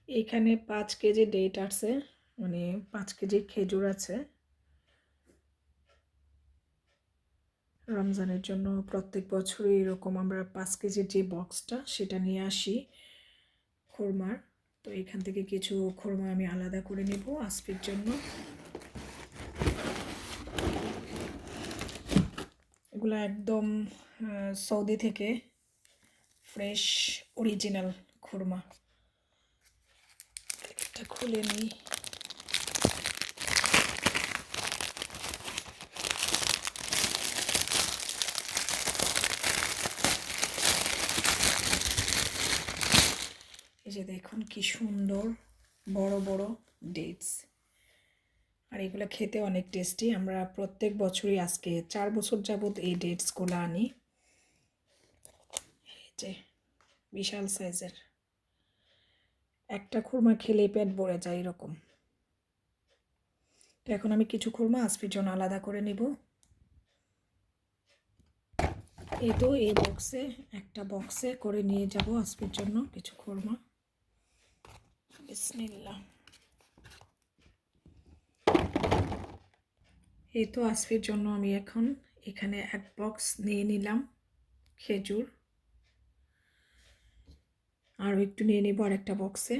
এখানে 5 KG date আছে, মানে 5 কেজি খেজুর আছে। রমজানের জন্য প্রত্যেক বছরই এরকম আমরা 5 কেজির যে বক্সটা সেটা নিয়ে আসি খুরমার। তো এখান থেকে কিছু খুরমা আমি আলাদা করে নেব আসফির জন্য। এগুলো একদম সৌদি থেকে ফ্রেশ অরিজিনাল খুরমা। এটা খুলে নিই। এই যে দেখুন কি সুন্দর বড় বড় ডেটস, আর এগুলো খেতে অনেক টেস্টি। আমরা প্রত্যেক বছরই আজকে 4 বছর যাবত এই ডেটসগুলো আনি। এই যে বিশাল সাইজের, একটা খুরমা খেলে পেট ভরে যায় এরকম। তো এখন আমি কিছু খুরমা আসফির জন্য আলাদা করে নিব। এই তো এই বক্সে, একটা বক্সে করে নিয়ে যাব আসফির জন্য কিছু খুরমা। বিসমিল্লাহ। এই তো আসফির জন্য আমি এখন এখানে এক বক্স নিয়ে নিলাম খেজুর, আর একটু নিয়ে নিব আর একটা বক্সে।